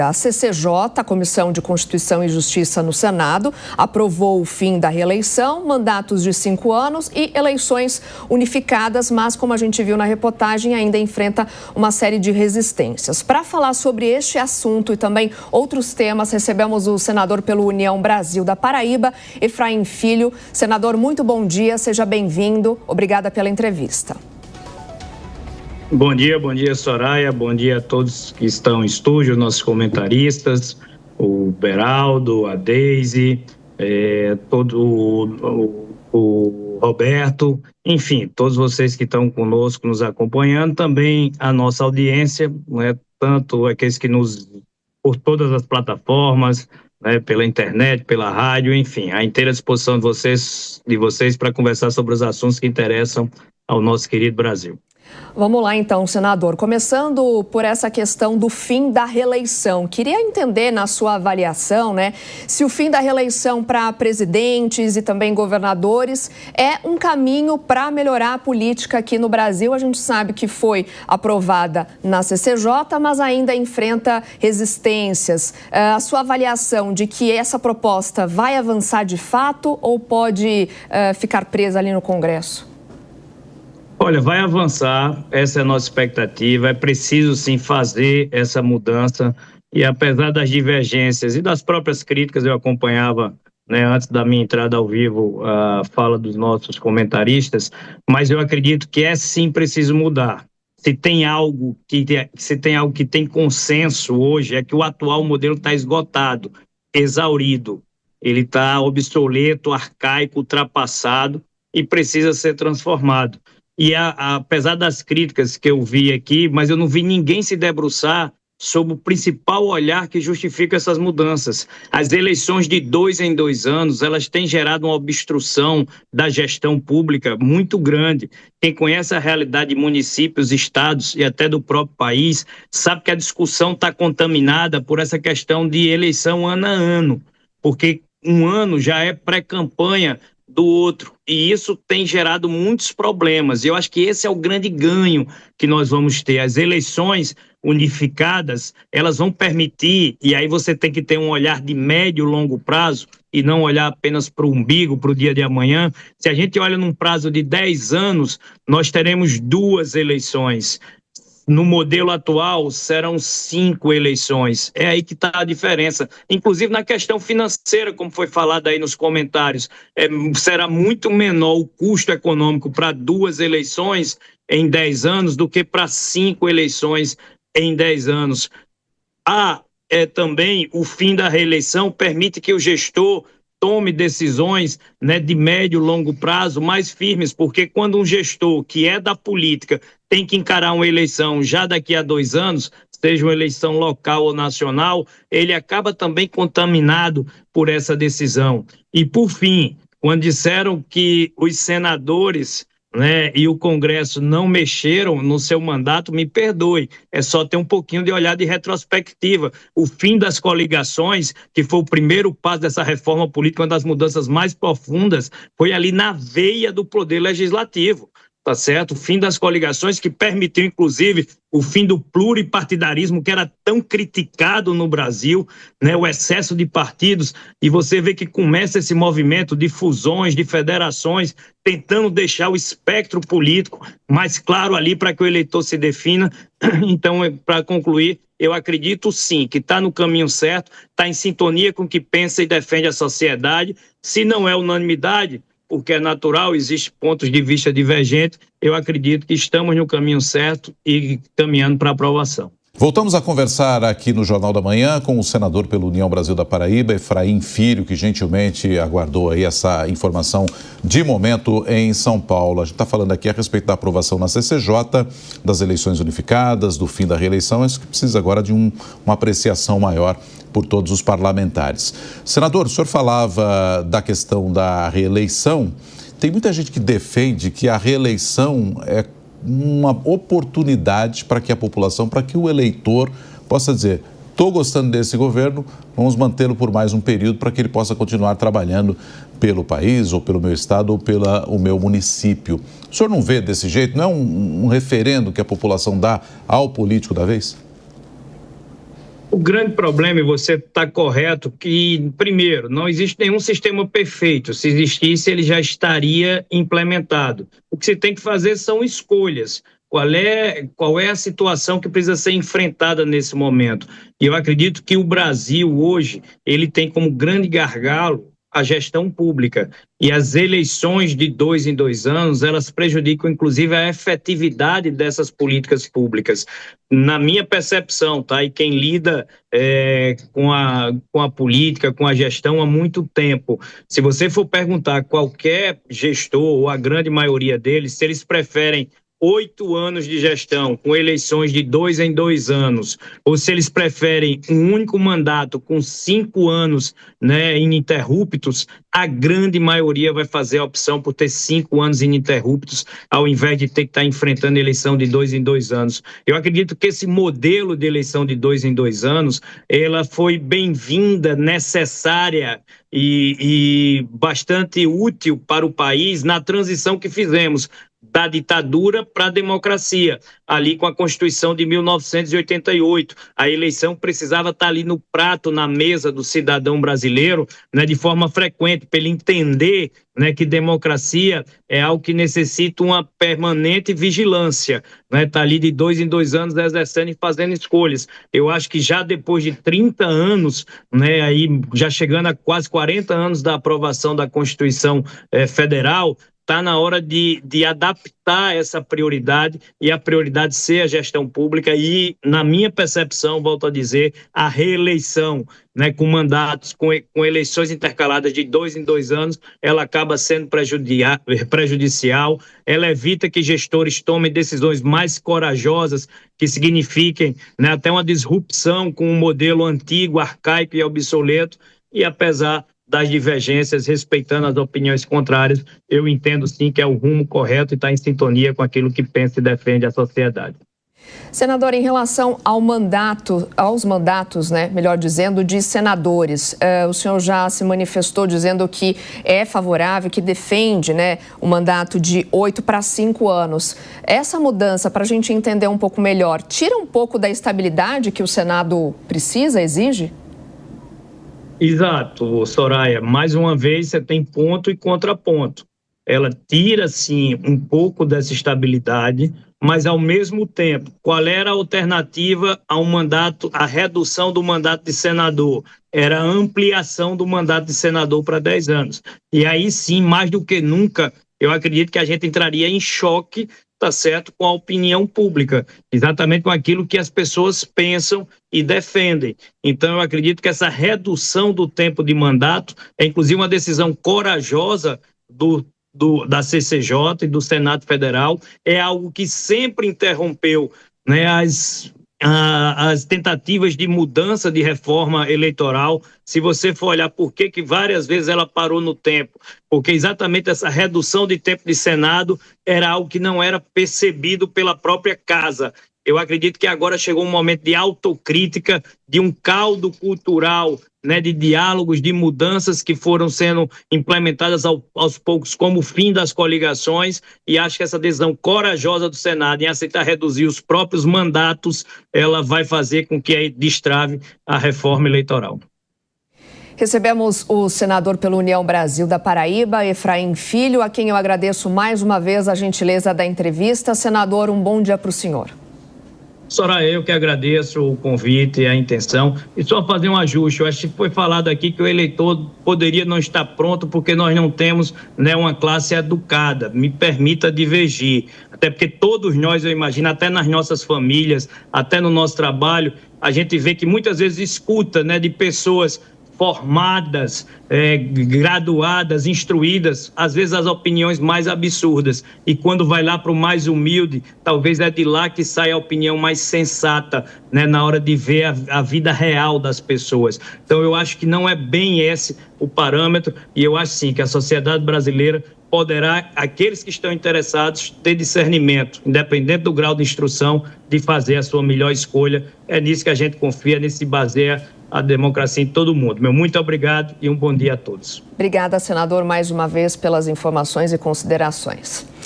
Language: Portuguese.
A CCJ, a Comissão de Constituição e Justiça no Senado, aprovou o fim da reeleição, mandatos de 5 anos e eleições unificadas, mas, como a gente viu na reportagem, ainda enfrenta uma série de resistências. Para falar sobre este assunto e também outros temas, recebemos o senador pelo União Brasil da Paraíba, Efraim Filho. Senador, muito bom dia, seja bem-vindo. Obrigada pela entrevista. Bom dia, Soraya. Bom dia a todos que estão em estúdio, nossos comentaristas, o Beraldo, a Deise, o Roberto, enfim, todos vocês que estão conosco, nos acompanhando, também a nossa audiência, né, tanto aqueles que por todas as plataformas, né, pela internet, pela rádio, enfim, à inteira disposição de vocês para conversar sobre os assuntos que interessam ao nosso querido Brasil. Vamos lá então, senador. Começando por essa questão do fim da reeleição. Queria entender, na sua avaliação, né, se o fim da reeleição para presidentes e também governadores é um caminho para melhorar a política aqui no Brasil. A gente sabe que foi aprovada na CCJ, mas ainda enfrenta resistências. A sua avaliação de que essa proposta vai avançar de fato ou pode ficar presa ali no Congresso? Olha, vai avançar, essa é a nossa expectativa, é preciso sim fazer essa mudança e apesar das divergências e das próprias críticas, eu acompanhava, né, antes da minha entrada ao vivo a fala dos nossos comentaristas, mas eu acredito que é sim preciso mudar. Se tem algo que tem consenso hoje é que o atual modelo está esgotado, exaurido, ele está obsoleto, arcaico, ultrapassado e precisa ser transformado. E apesar das críticas que eu vi aqui, mas eu não vi ninguém se debruçar sobre o principal olhar que justifica essas mudanças. As eleições de 2 em 2 anos, elas têm gerado uma obstrução da gestão pública muito grande. Quem conhece a realidade de municípios, estados e até do próprio país, sabe que a discussão está contaminada por essa questão de eleição ano a ano, porque um ano já é pré-campanha do outro, e isso tem gerado muitos problemas, e eu acho que esse é o grande ganho que nós vamos ter. As eleições unificadas, elas vão permitir, e aí você tem que ter um olhar de médio e longo prazo, e não olhar apenas para o umbigo, para o dia de amanhã. Se a gente olha num prazo de 10 anos, nós teremos 2 eleições. No modelo atual, serão 5 eleições. É aí que está a diferença. Inclusive na questão financeira, como foi falado aí nos comentários, será muito menor o custo econômico para 2 eleições em 10 anos do que para 5 eleições em 10 anos. Também o fim da reeleição permite que o gestor tome decisões, né, de médio e longo prazo mais firmes, porque quando um gestor que é da política tem que encarar uma eleição já daqui a 2 anos, seja uma eleição local ou nacional, ele acaba também contaminado por essa decisão. E, por fim, quando disseram que os senadores, né, e o Congresso não mexeram no seu mandato, me perdoe, é só ter um pouquinho de olhar de retrospectiva. O fim das coligações, que foi o primeiro passo dessa reforma política, uma das mudanças mais profundas, foi ali na veia do poder legislativo. Tá certo? O fim das coligações, que permitiu, inclusive, o fim do pluripartidarismo, que era tão criticado no Brasil, né? O excesso de partidos, e você vê que começa esse movimento de fusões, de federações, tentando deixar o espectro político mais claro ali para que o eleitor se defina. Então, para concluir, eu acredito sim que está no caminho certo, está em sintonia com o que pensa e defende a sociedade. Se não é unanimidade, porque é natural, existem pontos de vista divergentes, eu acredito que estamos no caminho certo e caminhando para aprovação. Voltamos a conversar aqui no Jornal da Manhã com o senador pela União Brasil da Paraíba, Efraim Filho, que gentilmente aguardou aí essa informação de momento em São Paulo. A gente está falando aqui a respeito da aprovação na CCJ, das eleições unificadas, do fim da reeleição, isso que precisa agora de uma apreciação maior por todos os parlamentares. Senador, o senhor falava da questão da reeleição. Tem muita gente que defende que a reeleição é uma oportunidade para que a população, para que o eleitor possa dizer: estou gostando desse governo, vamos mantê-lo por mais um período para que ele possa continuar trabalhando pelo país, ou pelo meu estado, ou pelo meu município. O senhor não vê desse jeito? Não é um referendo que a população dá ao político da vez? O grande problema, e você está correto, que, primeiro, não existe nenhum sistema perfeito. Se existisse, ele já estaria implementado. O que você tem que fazer são escolhas. Qual é a situação que precisa ser enfrentada nesse momento? E eu acredito que o Brasil, hoje, ele tem como grande gargalo a gestão pública. E as eleições de 2 em 2 anos, elas prejudicam, inclusive, a efetividade dessas políticas públicas. Na minha percepção, tá? E quem lida com a política, com a gestão há muito tempo, se você for perguntar a qualquer gestor, ou a grande maioria deles, se eles preferem 8 anos de gestão com eleições de 2 em 2 anos, ou se eles preferem um único mandato com 5 anos, né, ininterruptos, a grande maioria vai fazer a opção por ter 5 anos ininterruptos, ao invés de ter que estar enfrentando eleição de 2 em 2 anos. Eu acredito que esse modelo de eleição de 2 em 2 anos, ela foi bem-vinda, necessária e bastante útil para o país na transição que fizemos da ditadura para a democracia, ali com a Constituição de 1988. A eleição precisava estar ali no prato, na mesa do cidadão brasileiro, né, de forma frequente, para ele entender, né, que democracia é algo que necessita uma permanente vigilância, né, tá ali de 2 em 2 anos exercendo e fazendo escolhas. Eu acho que já depois de 30 anos, né, aí já chegando a quase 40 anos da aprovação da Constituição Federal, está na hora de adaptar essa prioridade, e a prioridade ser a gestão pública e, na minha percepção, volto a dizer, a reeleição, né, com mandatos, com eleições intercaladas de 2 em 2 anos, ela acaba sendo prejudicial, ela evita que gestores tomem decisões mais corajosas, que signifiquem, né, até uma disrupção com um modelo antigo, arcaico e obsoleto, e apesar das divergências, respeitando as opiniões contrárias, eu entendo sim que é o rumo correto e está em sintonia com aquilo que pensa e defende a sociedade. Senador, em relação aos mandatos, né, melhor dizendo, de senadores, o senhor já se manifestou dizendo que é favorável, que defende, né, o mandato de 8 para 5 anos. Essa mudança, para a gente entender um pouco melhor, tira um pouco da estabilidade que o Senado precisa, exige? Exato, Soraya. Mais uma vez, você tem ponto e contraponto. Ela tira, sim, um pouco dessa estabilidade, mas, ao mesmo tempo, qual era a alternativa a um mandato, a redução do mandato de senador? Era a ampliação do mandato de senador para 10 anos. E aí, sim, mais do que nunca, eu acredito que a gente entraria em choque, tá certo, com a opinião pública, exatamente com aquilo que as pessoas pensam e defendem. Então, eu acredito que essa redução do tempo de mandato é, inclusive, uma decisão corajosa da CCJ e do Senado Federal, é algo que sempre interrompeu, né, as tentativas de mudança de reforma eleitoral. Se você for olhar por que várias vezes ela parou no tempo, porque exatamente essa redução de tempo de Senado era algo que não era percebido pela própria casa. Eu acredito que agora chegou um momento de autocrítica, de um caldo cultural, né, de diálogos, de mudanças que foram sendo implementadas aos poucos, como o fim das coligações, e acho que essa decisão corajosa do Senado em aceitar reduzir os próprios mandatos, ela vai fazer com que destrave a reforma eleitoral. Recebemos o senador pela União Brasil da Paraíba, Efraim Filho, a quem eu agradeço mais uma vez a gentileza da entrevista. Senador, um bom dia para o senhor. Soraya, eu que agradeço o convite e a intenção. E só fazer um ajuste, eu acho que foi falado aqui que o eleitor poderia não estar pronto porque nós não temos, né, uma classe educada. Me permita divergir, até porque todos nós, eu imagino, até nas nossas famílias, até no nosso trabalho, a gente vê que muitas vezes escuta, né, de pessoas formadas, graduadas, instruídas, às vezes as opiniões mais absurdas. E quando vai lá para o mais humilde, talvez é de lá que sai a opinião mais sensata, né, na hora de ver a vida real das pessoas. Então, eu acho que não é bem esse o parâmetro, e eu acho sim que a sociedade brasileira poderá, aqueles que estão interessados, ter discernimento, independente do grau de instrução, de fazer a sua melhor escolha. É nisso que a gente confia, nisso se baseia a democracia em todo mundo. Meu muito obrigado e um bom dia a todos. Obrigada, senador, mais uma vez pelas informações e considerações.